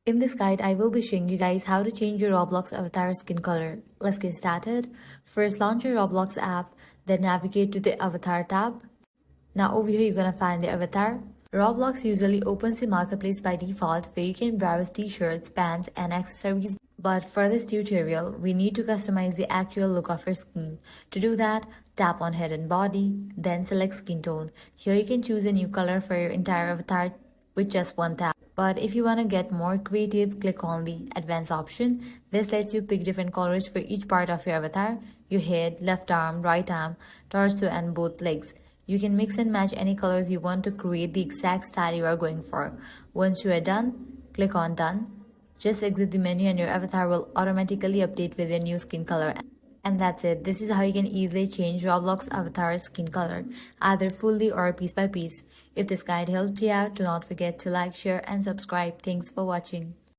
In this guide, I will be showing you guys how to change your Roblox avatar skin color. Let's get started. First, launch your Roblox app, then navigate to the avatar tab. Now over here, you're gonna find the avatar. Roblox usually opens the marketplace by default where you can browse t-shirts, pants, and accessories. But for this tutorial, we need to customize the actual look of your skin. To do that, tap on head and body, then select skin tone. Here you can choose a new color for your entire avatar with just one tap. But if you want to get more creative, click on the advanced option. This lets you pick different colors for each part of your avatar, your head, left arm, right arm, torso, and both legs. You can mix and match any colors you want to create the exact style you are going for. Once you are done, click on done. Just exit the menu and your avatar will automatically update with your new skin color. And that's it. This is how you can easily change Roblox avatar's skin color, either fully or piece by piece. If this guide helped you out, do not forget to like, share, and subscribe. Thanks for watching.